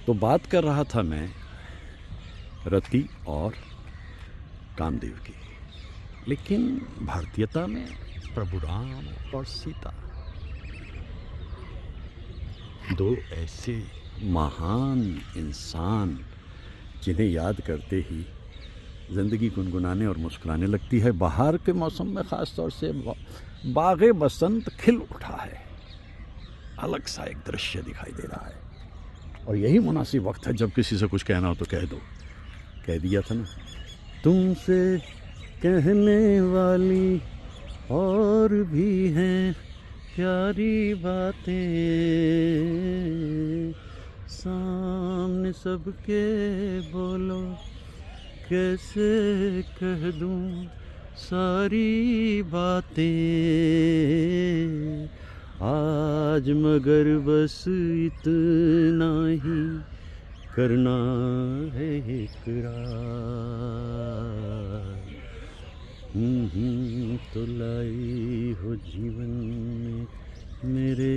तो बात कर रहा था मैं रति और कामदेव की, लेकिन भारतीयता में प्रभु राम और सीता, दो ऐसे महान इंसान जिन्हें याद करते ही ज़िंदगी गुनगुनाने और मुस्कुराने लगती है। बाहर के मौसम में ख़ास तौर से बाग़े बसंत खिल उठा है, अलग सा एक दृश्य दिखाई दे रहा है, और यही मुनासिब वक्त है जब किसी से कुछ कहना हो तो कह दो। कह दिया था ना, तुमसे कहने वाली और भी हैं प्यारी बातें, सामने सबके बोलो कैसे कह दूं सारी बातें, आज मगर बस इतना ही करना है इकरार, तो लाई हो जीवन में मेरे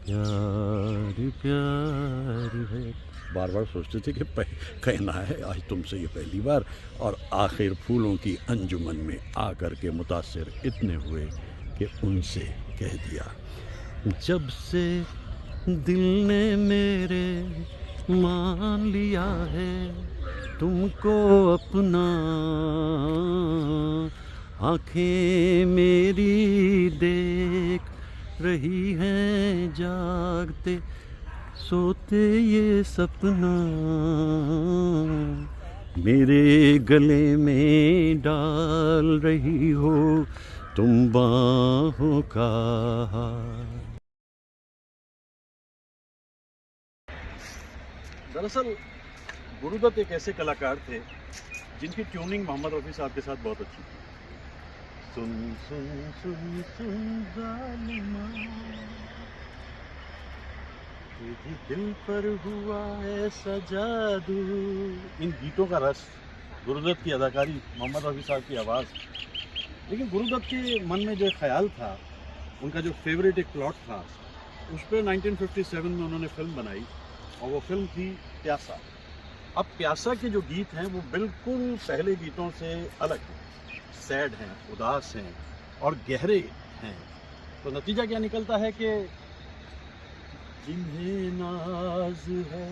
प्यार प्यार है। बार बार सोचते थे कि कहना है आज तुमसे ये पहली बार, और आखिर फूलों की अंजुमन में आकर के मुतासिर इतने हुए कि उनसे कह दिया। जब से दिल ने मेरे मान लिया है तुमको अपना, आँखें मेरी देख रही हैं जागते सोते ये सपना, मेरे गले में डाल रही हो तुम बाहों का हार। दरअसल गुरुदत्त एक ऐसे कलाकार थे जिनकी ट्यूनिंग मोहम्मद रफ़ी साहब के साथ बहुत अच्छी थी। सुन सुन सुन सुन ज़ालिमा, तेरी दिल पर हुआ ऐसा जादू। इन गीतों का रस, गुरुदत्त की अदाकारी, मोहम्मद रफ़ी साहब की आवाज़। लेकिन गुरुदत्त के मन में जो ख्याल था, उनका जो फेवरेट एक प्लॉट था, उस पर 1957 में उन्होंने फिल्म बनाई, और वो फिल्म थी प्यासा। अब प्यासा के जो गीत हैं वो बिल्कुल पहले गीतों से अलग हैं, सैड हैं, उदास हैं और गहरे हैं। तो नतीजा क्या निकलता है कि जिन्हें नाज है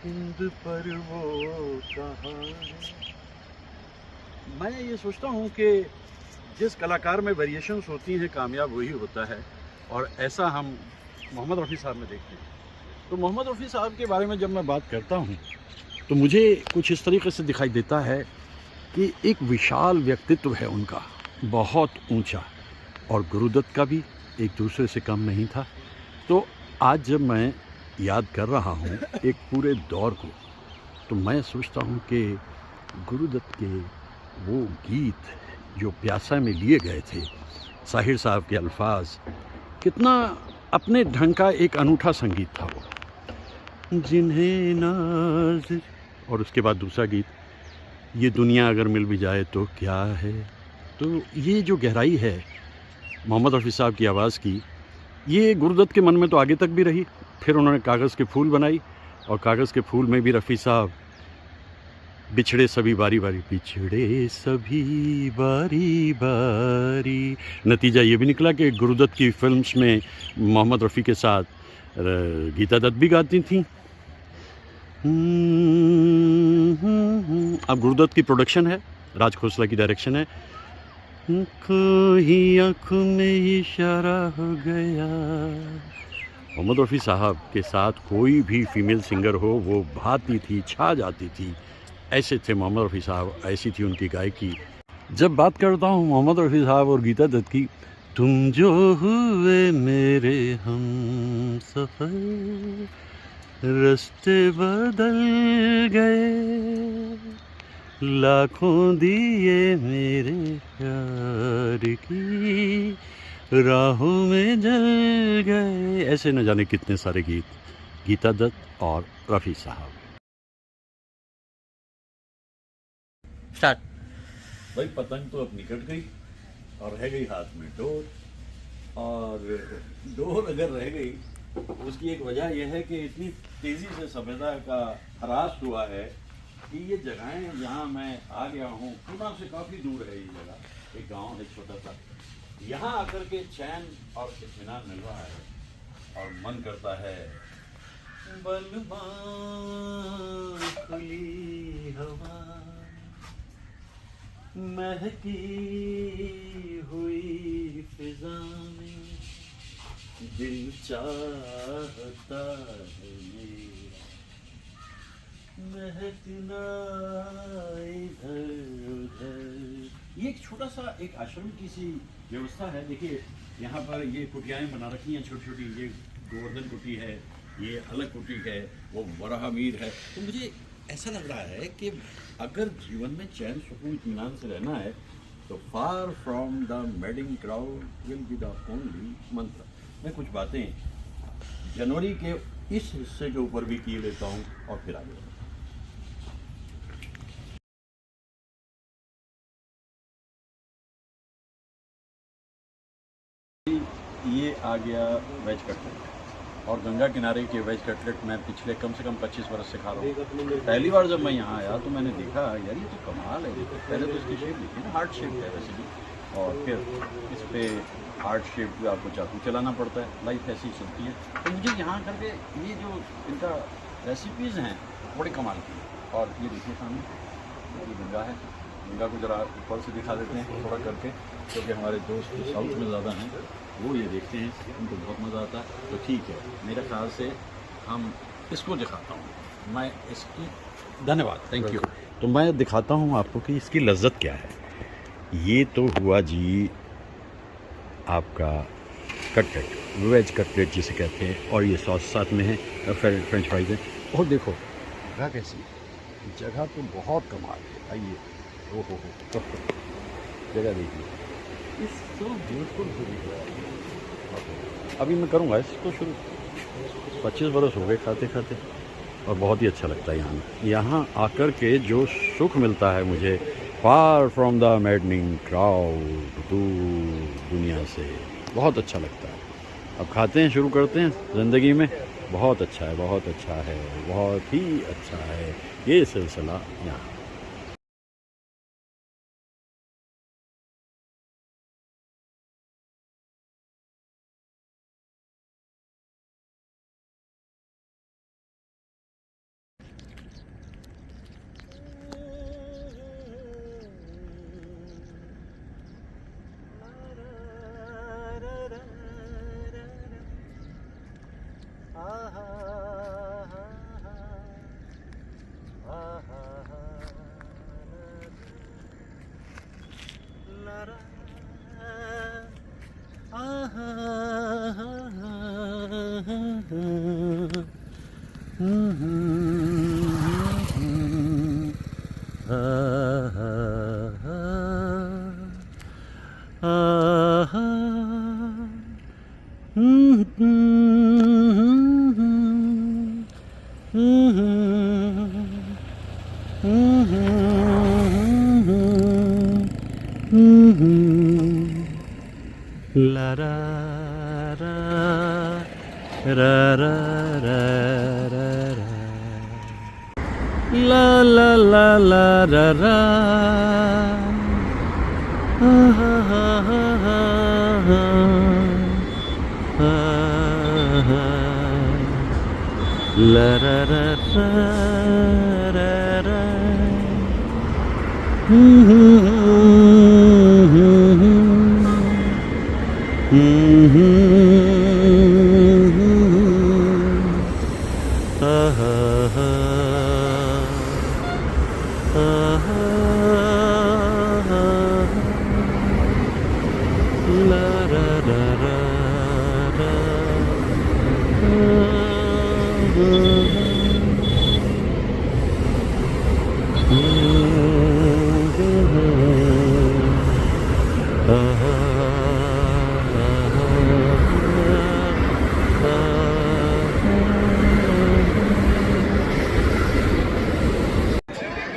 हिंद पर वो कहाँ है। मैं ये सोचता हूँ कि जिस कलाकार में वेरिएशंस होती हैं कामयाब वही होता है, और ऐसा हम मोहम्मद रफ़ी साहब में देखते हैं। तो मोहम्मद रफ़ी साहब के बारे में जब मैं बात करता हूँ तो मुझे कुछ इस तरीके से दिखाई देता है कि एक विशाल व्यक्तित्व है उनका, बहुत ऊंचा, और गुरुदत्त का भी एक दूसरे से कम नहीं था। तो आज जब मैं याद कर रहा हूँ एक पूरे दौर को, तो मैं सोचता हूँ कि गुरुदत्त के वो गीत जो प्यासा में लिए गए थे, साहिर साहब के अल्फाज, कितना अपने ढंग का एक अनूठा संगीत था वो। जिन्हें नाज़, और उसके बाद दूसरा गीत, ये दुनिया अगर मिल भी जाए तो क्या है। तो ये जो गहराई है मोहम्मद रफ़ी साहब की आवाज़ की, ये गुरुदत्त के मन में तो आगे तक भी रही। फिर उन्होंने कागज़ के फूल बनाई, और कागज़ के फूल में भी रफ़ी साहब बिछड़े सभी बारी बारी, बिछड़े सभी बारी बारी। नतीजा ये भी निकला कि गुरुदत्त की फिल्म्स में मोहम्मद रफ़ी के साथ गीता दत्त भी गाती थीं। अब गुरुदत्त की प्रोडक्शन है, राज खोसला की डायरेक्शन है। कोई आँखों में इशारा हो गया। मोहम्मद रफ़ी साहब के साथ कोई भी फीमेल सिंगर हो वो भाती थी, छा जाती थी। ऐसे थे मोहम्मद रफ़ी साहब, ऐसी थी उनकी गायकी। जब बात करता हूँ मोहम्मद रफ़ी साहब और गीता दत्त की, तुम जो हुए मेरे हम सफ़र, रास्ते बदल गए, लाखों दिए मेरे प्यार की राहों में जल गए। ऐसे न जाने कितने सारे गीत, गीता दत्त और रफ़ी साहब। स्टार्ट। भाई पतंग तो अब निकट गई और रह गई हाथ में डोर, और डोर अगर रह गई उसकी एक वजह यह है कि इतनी तेज़ी से सभ्यता का ह्रास हुआ है कि ये जगहें जहाँ मैं आ गया हूँ, पूना से काफ़ी दूर है ये जगह, एक गांव है छोटा सा, यहाँ आकर के चैन और इत्मीनान मिल रहा है और मन करता है बलमा खुली हवा महकी हुई फिजा में दिल चाहता है मेरा महकना इधर उधर। ये एक छोटा सा एक आश्रम की सी व्यवस्था है। देखिए यहाँ पर ये कुटियाएँ बना रखी हैं छोटी छोटी, ये गोवर्धन कुटी है, ये अलग कुटी है, वो बराह मीर है। तो मुझे ऐसा लग रहा है कि अगर जीवन में चैन सुकून इत्मीनान से रहना है तो far from the madding crowd will be the only मंत्र। मैं कुछ बातें जनवरी के इस हिस्से के ऊपर भी किए लेता हूँ और फिर आगे। ये आ गया वेज कटलेट, और गंगा किनारे के वेज कटलेट मैं पिछले कम से कम 25 बरस से खा रहा हूँ। पहली बार जब मैं यहाँ आया तो मैंने देखा यार ये तो कमाल है। पहले तो इसकी शेप देखी ना, हार्ट शेप है वैसे भी, और फिर इस पर हार्ट शेप पे आपको चाकू चलाना पड़ता है, लाइफ ऐसी चलती है। तो मुझे यहाँ करके ये जो इनका रेसिपीज़ हैं बड़ी कमाल की है। और ये देखिए सामने ये गंगा है, गंगा को ज़रा ऊपर से दिखा देते हैं थोड़ा करके, क्योंकि हमारे दोस्त साउथ में ज़्यादा हैं वो ये देखते हैं, उनको बहुत मज़ा आता है। तो ठीक है, मेरे ख्याल से हम इसको दिखाता हूँ मैं इसकी। धन्यवाद, थैंक यू। तो मैं दिखाता हूँ आपको कि इसकी लज्जत क्या है। ये तो हुआ जी आपका कटलेट, वेज कटलेट जिसे कहते हैं, और ये सॉस साथ में है, फ्रेंच फ्राइज है। और देखो जगह कैसी है, जगह तो बहुत कमाल है। आइए, ओहो हो जगह देखिए, इस तो बिल्कुल अभी मैं करूँगा इसको शुरू। 25 बरस हो गए खाते खाते, और बहुत ही अच्छा लगता है यहाँ आकर के जो सुख मिलता है मुझे, far from the maddening crowd, दूर दुनिया से, बहुत अच्छा लगता है। अब खाते हैं, शुरू करते हैं ज़िंदगी में। बहुत अच्छा है, बहुत अच्छा है, बहुत ही अच्छा है ये सिलसिला यहाँ। La ra ra ra ra ra ra ra la la la la ra ra ha ha ha ha ha ha la ra ra ra ra ra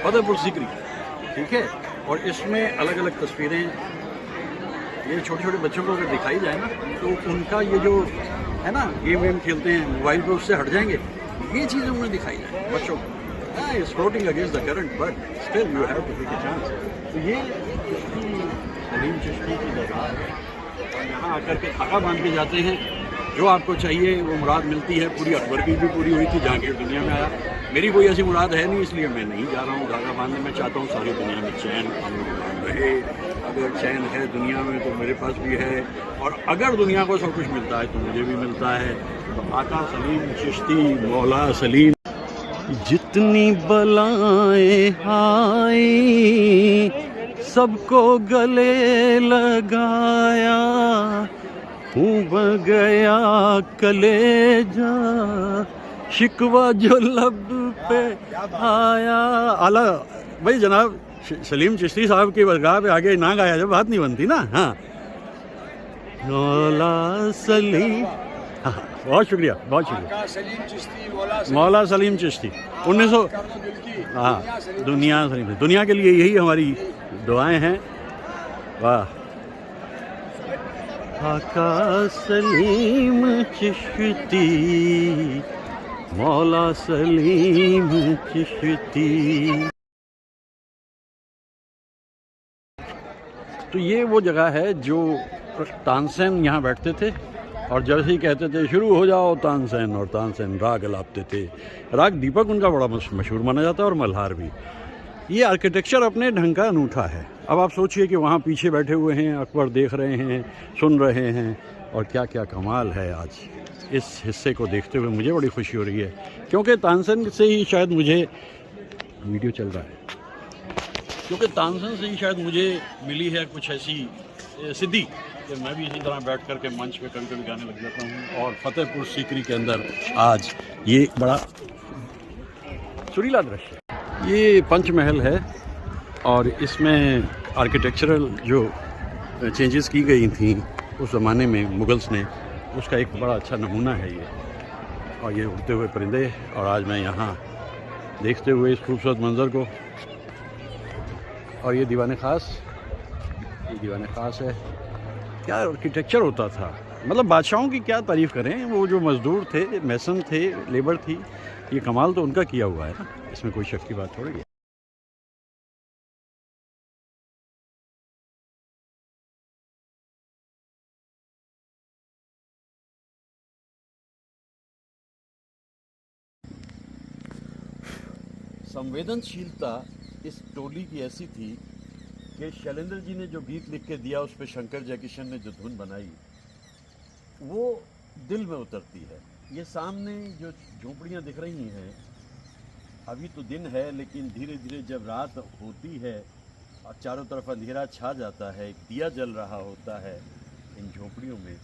Fatehpur Sikri, ठीक है। और इसमें अलग अलग तस्वीरें ये छोटे छोटे बच्चों को अगर दिखाई जाए ना तो उनका ये जो है ना गेम वेम खेलते हैं मोबाइल पर, उससे हट जाएंगे। ये चीज़ें उन्हें दिखाई जाए बच्चों को। It's floating against the current but still you have to take a chance. तो ये सलीम चिश्ती की दरबार है और यहाँ आकर के धागा बांध के जाते हैं, जो आपको चाहिए वो मुराद मिलती है। पूरी अकबर की भी पूरी हुई थी जहांगीर दुनिया में आया। मेरी कोई ऐसी मुराद है नहीं, इसलिए मैं नहीं जा रहा हूँ धागा बांधने। मैं चाहता हूँ सारी दुनिया में चैन रहे। अगर चैन है दुनिया में तो मेरे पास भी है, और अगर दुनिया को सब कुछ मिलता है तो मुझे भी मिलता है। तो आका सलीम चिश्ती, मौला सलीम। जितनी बलाएं आई सबको गले लगाया, ऊब गया कलेजा शिकवा जो लब पे आया। आला भाई जनाब सलीम चिश्ती साहब की बरगाह पे आगे ना गाया जब बात नहीं बनती ना। हाँ, मौला सलीम, हाँ बहुत शुक्रिया, बहुत शुक्रिया। मौला सलीम चिश्ती 1900, हाँ दुनिया सलीम, दुनिया के लिए यही हमारी दुआएं हैं। वाह। आका सलीम चिश्ती, मौला सलीम चिश्ती। तो ये वो जगह है जो तानसेन यहाँ बैठते थे और जैसे ही कहते थे शुरू हो जाओ तानसेन, और तानसेन राग अलापते थे। राग दीपक उनका बड़ा मशहूर माना जाता है और मल्हार भी। ये आर्किटेक्चर अपने ढंग का अनूठा है। अब आप सोचिए कि वहाँ पीछे बैठे हुए हैं, अकबर देख रहे हैं, सुन रहे हैं, और क्या क्या कमाल है। आज इस हिस्से को देखते हुए मुझे बड़ी खुशी हो रही है, क्योंकि तानसेन से ही शायद मुझे वीडियो चल रहा है, क्योंकि तानसेन से ही शायद मुझे मिली है कुछ ऐसी सिद्धि कि मैं भी इसी तरह बैठ कर के मंच पे कभी कभी गाने लग जाता हूँ। और फतेहपुर सीकरी के अंदर आज ये बड़ा सुरीला दृश्य, ये पंचमहल है और इसमें आर्किटेक्चरल जो चेंजेस की गई थी उस ज़माने में मुगल्स ने, उसका एक बड़ा अच्छा नमूना है ये। और ये उड़ते हुए परिंदे, और आज मैं यहाँ देखते हुए इस खूबसूरत मंज़र को। और ये दीवाने ख़ास, ये दीवाने ख़ास है। क्या आर्किटेक्चर होता था, मतलब बादशाहों की क्या तारीफ़ करें। वो जो मज़दूर थे, मैसन थे, लेबर थी, ये कमाल तो उनका किया हुआ है ना, इसमें कोई शक की बात थोड़ी है। संवेदनशीलता इस टोली की ऐसी थी कि शैलेंद्र जी ने जो गीत लिख के दिया, उस पर शंकर जयकिशन ने जो धुन बनाई, वो दिल में उतरती है। ये सामने जो झोपड़ियाँ दिख रही हैं, अभी तो दिन है, लेकिन धीरे धीरे जब रात होती है और चारों तरफ अंधेरा छा जाता है, एक दिया जल रहा होता है इन झोपड़ियों में,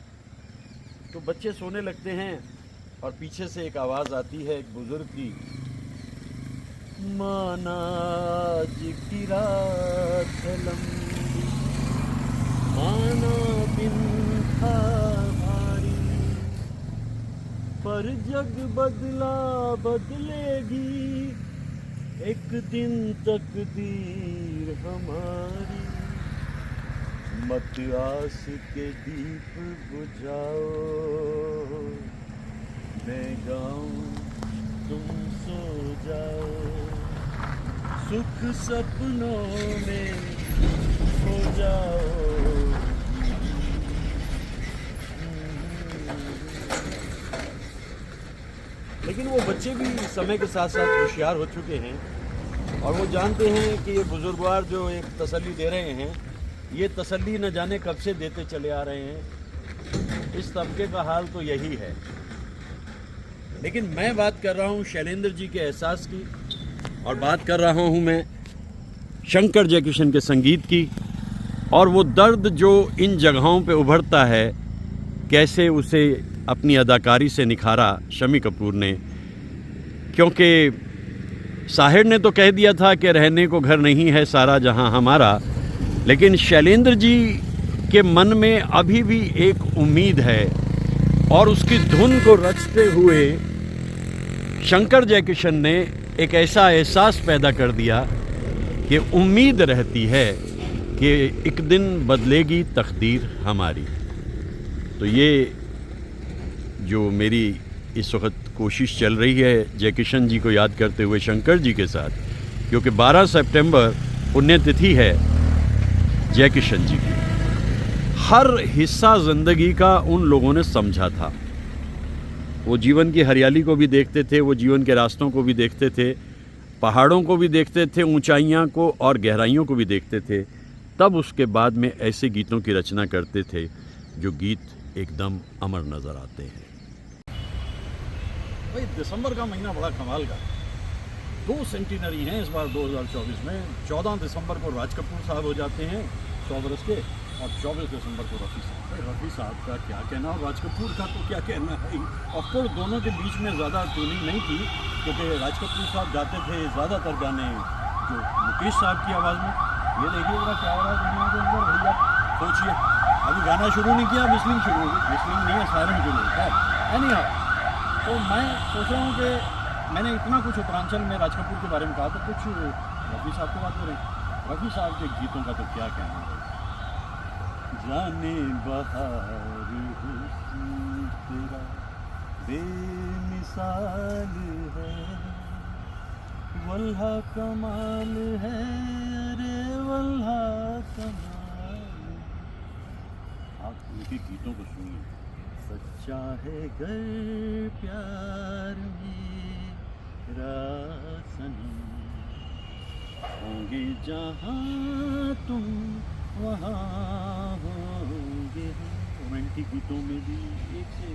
तो बच्चे सोने लगते हैं और पीछे से एक आवाज़ आती है एक बुजुर्ग की, माना आज की रात लंबी, माना दिन था भारी, पर जग बदला बदलेगी एक दिन तकदीर हमारी, मत आस के दीप बुझाओ, मैं गाऊं तुम सो जाओ, सुख सपनों में सो जाओ। लेकिन वो बच्चे भी समय के साथ साथ होशियार हो चुके हैं और वो जानते हैं कि ये बुजुर्गवार जो एक तसल्ली दे रहे हैं, ये तसल्ली न जाने कब से देते चले आ रहे हैं। इस तबके का हाल तो यही है। लेकिन मैं बात कर रहा हूँ शैलेंद्र जी के एहसास की, और बात कर रहा हूँ मैं शंकर जयकिशन के संगीत की, और वो दर्द जो इन जगहों पे उभरता है, कैसे उसे अपनी अदाकारी से निखारा शम्मी कपूर ने। क्योंकि साहिर ने तो कह दिया था कि रहने को घर नहीं है सारा जहां हमारा, लेकिन शैलेंद्र जी के मन में अभी भी एक उम्मीद है, और उसकी धुन को रचते हुए शंकर जयकिशन ने एक ऐसा एहसास पैदा कर दिया कि उम्मीद रहती है कि एक दिन बदलेगी तकदीर हमारी। तो ये जो मेरी इस वक्त कोशिश चल रही है जय किशन जी को याद करते हुए शंकर जी के साथ, क्योंकि 12 सितंबर पुण्यतिथि है जय किशन जी की। हर हिस्सा ज़िंदगी का उन लोगों ने समझा था। वो जीवन की हरियाली को भी देखते थे, वो जीवन के रास्तों को भी देखते थे, पहाड़ों को भी देखते थे, ऊंचाइयों को और गहराइयों को भी देखते थे। तब उसके बाद में ऐसे गीतों की रचना करते थे जो गीत एकदम अमर नज़र आते हैं। भाई दिसंबर का महीना बड़ा कमाल का, 2 सेंटिनरी हैं इस बार 2024 में। 14 दिसंबर को राज कपूर साहब हो जाते हैं 100 बरस के, और 24 दिसंबर को रफ़ी साहब। रफ़ी साहब का क्या कहना और राज कपूर का तो क्या कहना है। ऑफकोर्स दोनों के बीच में ज़्यादा ट्यूनिंग नहीं थी, क्योंकि राज कपूर साहब गाते थे ज़्यादातर गाने जो मुकेश साहब की आवाज़ में। ये देखिए जरा क्या हो रहा है दुनिया के अंदर, भैया सोचिए। अभी गाना शुरू नहीं किया, विस्लिंग शुरू होगी, विस्लिंग नहीं है, सायरन शुरू होता है। एनी हाउ, तो मैं सोच रहा हूँ कि मैंने इतना कुछ उत्तरांचल में राज कपूर के बारे में कहा, तो कुछ रफ़ी साहब की बात करें। रफ़ी साहब के गीतों का तो क्या कहना है। जाने बहार हुस्न तेरा बेमिसाल है, वल्हा कमाल है, रे वल्हा कमाल। आप उनके गीतों को सुनिए। सच्चा है गर प्यार मेरा सनम, होंगे जहाँ तुम वहाँ होंगे। रोमांटिक गीतों में भी एक से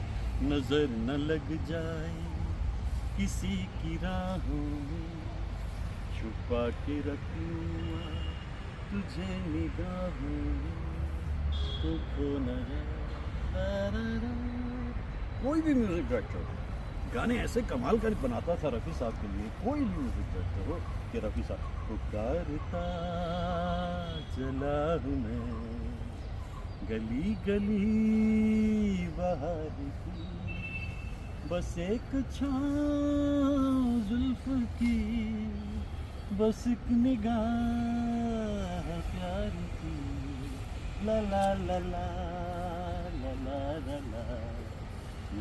नजर न लग जाए किसी की राहों में, छुपा के रखूँगा तुझे निगाहों में, तो खो न जाए। कोई भी म्यूजिक डायरेक्टर गाने ऐसे कमाल का बनाता था रफ़ी साहब के लिए, कोई भी म्यूजिक डायरेक्टर हो, कि रफ़ी साहब पुकारता चला हूँ मैं गली गली बाहर की, बस एक छाँव जुल्फ की, बस एक निगाह प्यार की, ला ला ला ला ला ला ला ला।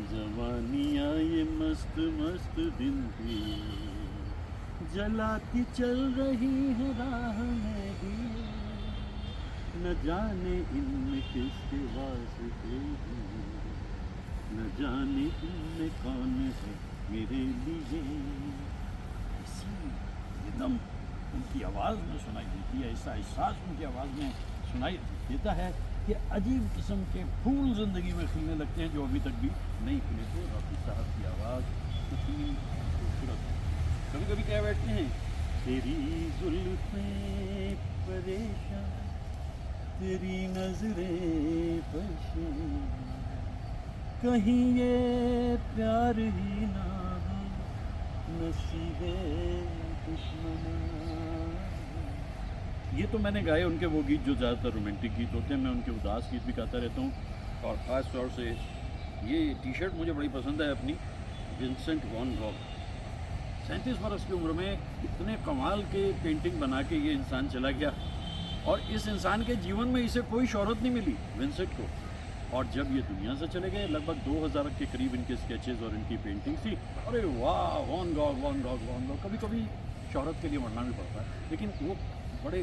जवानियाँ ये मस्त मस्त दिन थी, जलाती चल रही है राह में भी, न जाने इनमें किसके वास्ते हैं, न जाने इनमें कौन है मेरे लिए। एकदम उनकी आवाज़ में सुनाई देती है, ऐसा एहसास उनकी आवाज़ में सुनाई देता है कि अजीब किस्म के फूल ज़िंदगी में खिलने लगते हैं जो अभी तक भी नहीं खिले थे। रफ़ी साहब की आवाज़ कितनी खूबसूरत। कभी कभी क्या बैठते हैं, तेरी जुल्फ़ें परेशान, तेरी नजरें परेशान, कहीं ये प्यार ही ना हो नसीबे दुश्मना। ये तो मैंने गाए उनके वो गीत जो ज़्यादातर रोमांटिक गीत होते हैं। मैं उनके उदास गीत भी गाता रहता हूँ, और ख़ास तौर से ये टी शर्ट मुझे बड़ी पसंद है अपनी, विंसेंट वैन गॉग। 37 बरस की उम्र में इतने कमाल के पेंटिंग बना के ये इंसान चला गया, और इस इंसान के जीवन में इसे कोई शोहरत नहीं मिली विंसेंट को। और जब ये दुनिया से चले गए, लगभग 2000 के करीब इनके स्केचेस और इनकी पेंटिंग थी। अरे वाह, Van Gogh Van Gogh Van Gogh. कभी कभी शोहरत के लिए मरना भी पड़ता है, लेकिन वो बड़े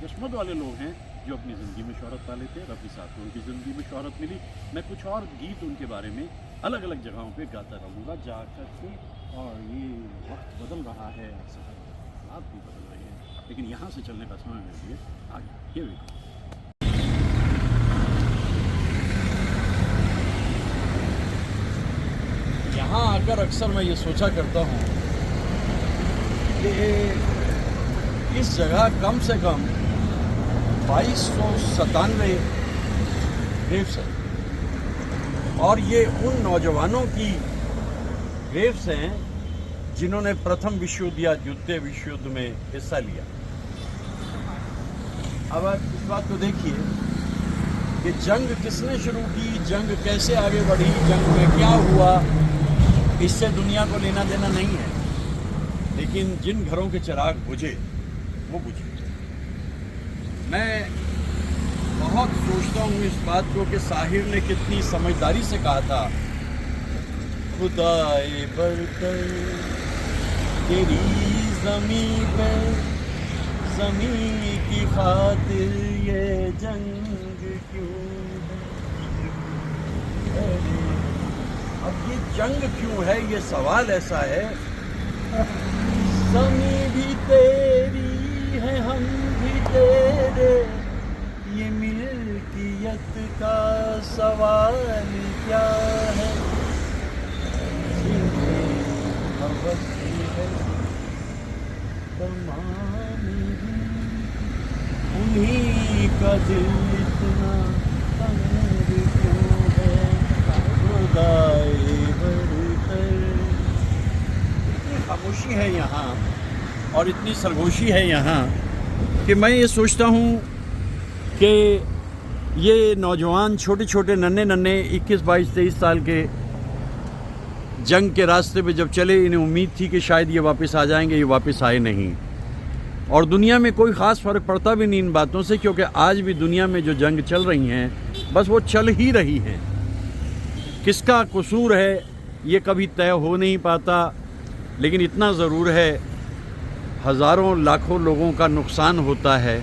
किस्मत वाले लोग हैं जो अपनी ज़िंदगी में शोहरत पा लेते हैं। रफ़ी साहब को उनकी ज़िंदगी में शोहरत मिली। मैं कुछ और गीत उनके बारे में अलग अलग जगहों पे गाता रहूँगा जा कर के। और ये वक्त बदल रहा है, हालात भी बदल रहे हैं, लेकिन यहाँ से चलने का समय मेरे लिए आगे। ये यहाँ आकर अक्सर मैं ये सोचा करता हूँ कि इस जगह कम से कम 2297 ग्रेव्स हैं, और ये उन नौजवानों की ग्रेव्स हैं जिन्होंने प्रथम विश्व युद्ध या द्वितीय विश्व युद्ध में हिस्सा लिया। अब आप इस बात को देखिए कि जंग किसने शुरू की, जंग कैसे आगे बढ़ी, जंग में क्या हुआ, इससे दुनिया को लेना देना नहीं है, लेकिन जिन घरों के चिराग बुझे वो बुझे। मैं बहुत सोचता हूँ इस बात को कि साहिर ने कितनी समझदारी से कहा था, खुदाए बरतर तेरी ज़मीं पे, ज़मीं की खातिर ये जंग क्यों है। अब ये जंग क्यों है, ये सवाल ऐसा है। ज़मीं भी तेरी है, हम भी तेरे, ये मिल्कियत का सवाल क्या है। तमाम उन्हीं का दिल इतना तंग क्यों है, खुदाए बरतर। इतनी खामोशी है यहाँ और इतनी सरगोशी है यहाँ कि मैं ये सोचता हूँ कि ये नौजवान छोटे छोटे नन्हे नन्हे 21, 22, 23 साल के जंग के रास्ते पे जब चले, इन्हें उम्मीद थी कि शायद ये वापस आ जाएंगे, ये वापस आए नहीं। और दुनिया में कोई ख़ास फ़र्क पड़ता भी नहीं इन बातों से, क्योंकि आज भी दुनिया में जो जंग चल रही हैं बस वो चल ही रही हैं। किसका कसूर है ये कभी तय हो नहीं पाता, लेकिन इतना ज़रूर है हज़ारों लाखों लोगों का नुकसान होता है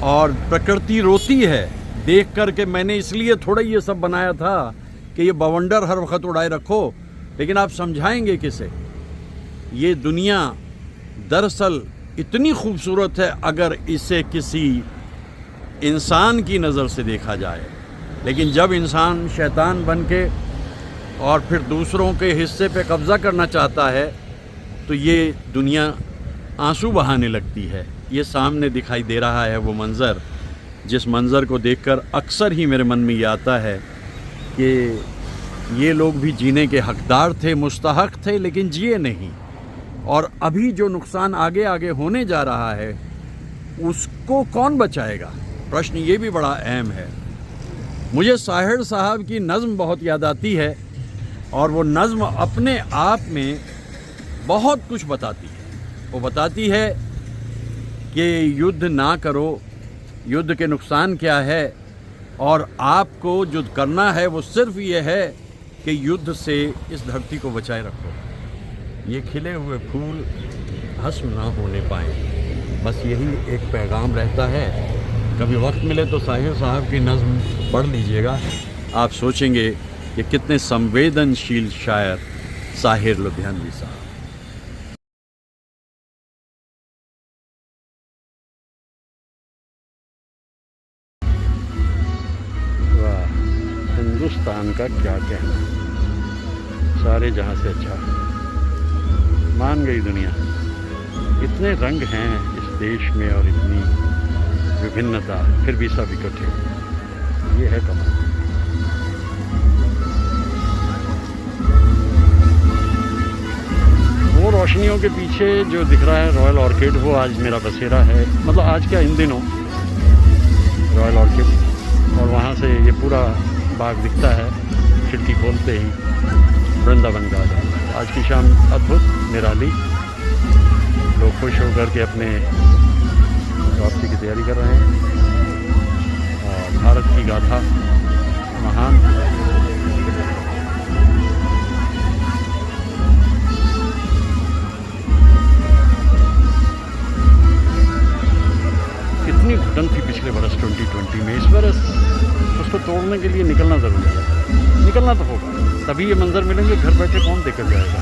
और प्रकृति रोती है देख कर के। मैंने इसलिए थोड़ा ये सब बनाया था कि ये बवंडर हर वक्त उड़ाए रखो, लेकिन आप समझाएंगे किसे। ये दुनिया दरअसल इतनी खूबसूरत है अगर इसे किसी इंसान की नज़र से देखा जाए, लेकिन जब इंसान शैतान बन के और फिर दूसरों के हिस्से पे कब्ज़ा करना चाहता है तो ये दुनिया आंसू बहाने लगती है। ये सामने दिखाई दे रहा है वो मंज़र, जिस मंज़र को देखकर अक्सर ही मेरे मन में ये आता है कि ये लोग भी जीने के हकदार थे, मुस्तहक थे, लेकिन जिए नहीं। और अभी जो नुकसान आगे आगे होने जा रहा है उसको कौन बचाएगा, प्रश्न ये भी बड़ा अहम है। मुझे साहिर साहब की नज़्म बहुत याद आती है और वो नज़्म अपने आप में बहुत कुछ बताती है। वो बताती है कि युद्ध ना करो, युद्ध के नुकसान क्या है, और आपको जो करना है वो सिर्फ ये है कि युद्ध से इस धरती को बचाए रखो। ये खिले हुए फूल भस्म ना होने पाएँ, बस यही एक पैगाम रहता है। कभी वक्त मिले तो साहिर साहब की नज़्म पढ़ लीजिएगा, आप सोचेंगे कि कितने संवेदनशील शायर साहिर लुधियानवी साहब। वाह, हिंदुस्तान का क्या कहना, सारे जहाँ से अच्छा, मान गई दुनिया। इतने रंग हैं इस देश में और इतनी विभिन्नता, फिर भी सब इकट्ठे, ये है कमाल। वो रोशनियों के पीछे जो दिख रहा है रॉयल ऑर्किड, वो आज मेरा बसेरा है, मतलब आज क्या इन दिनों रॉयल ऑर्किड। और वहाँ से ये पूरा बाग दिखता है खिड़की खोलते ही, वृंदावन गार्डन। आज की शाम अद्भुत निराली, लोग खुश होकर के अपने वापसी की तैयारी कर रहे हैं। और भारत की गाथा महान, कितनी घुटन थी पिछले बरस 2020 में, इस बरस उसको तोड़ने के लिए निकलना ज़रूरी है। निकलना तो होगा, तभी ये मंजर मिलेंगे। घर बैठे कौन देखकर जाएगा।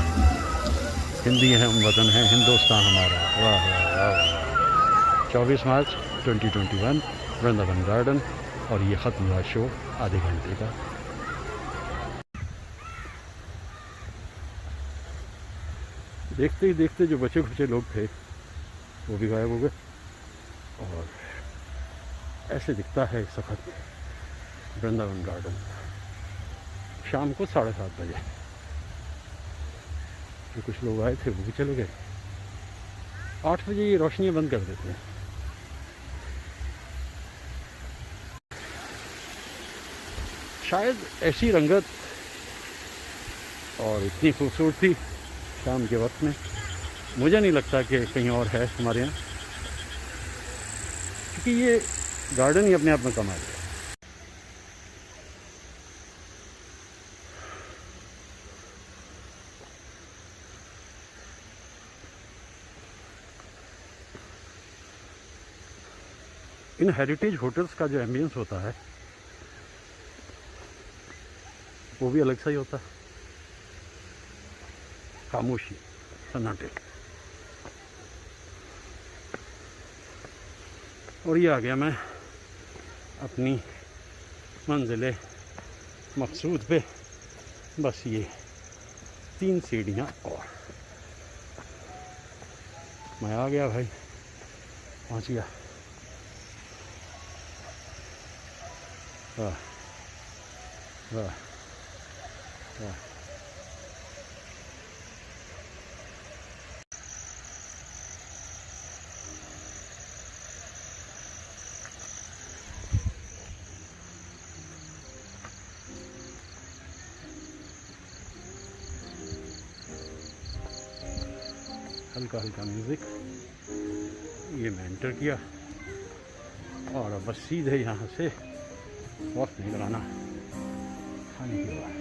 हिंदी है, हम वतन है, हिंदुस्तान हमारा। वाह वाह वाह। 24 मार्च 2021 वृंदावन गार्डन, और ये ख़त्म हुआ शो आधे घंटे का। देखते ही देखते जो बचे खुचे लोग थे वो भी गायब हो गए, और ऐसे दिखता है इस वक्त वृंदावन गार्डन शाम को 7:30 बजे। जो कुछ लोग आए थे वो भी चले गए। 8 बजे ये रोशनियाँ बंद कर देते हैं। शायद ऐसी रंगत और इतनी खूबसूरती शाम के वक्त में मुझे नहीं लगता कि कहीं और है हमारे यहाँ। क्योंकि ये गार्डन ही अपने आप में कमाल है। इन हेरिटेज होटल्स का जो एम्बियंस होता है वो भी अलग सा ही होता है। खामोशी, सन्नाटे। और ये आ गया मैं अपनी मंजिल मकसूद पे। बस ये 3 सीढ़ियाँ और मैं आ गया भाई, पहुँच गया। वाह वाह वाह। हल्का हल्का म्यूज़िक, ये मैं एंटर किया और अब बस सीधे यहाँ से वक्त निकलाना खाने की बात।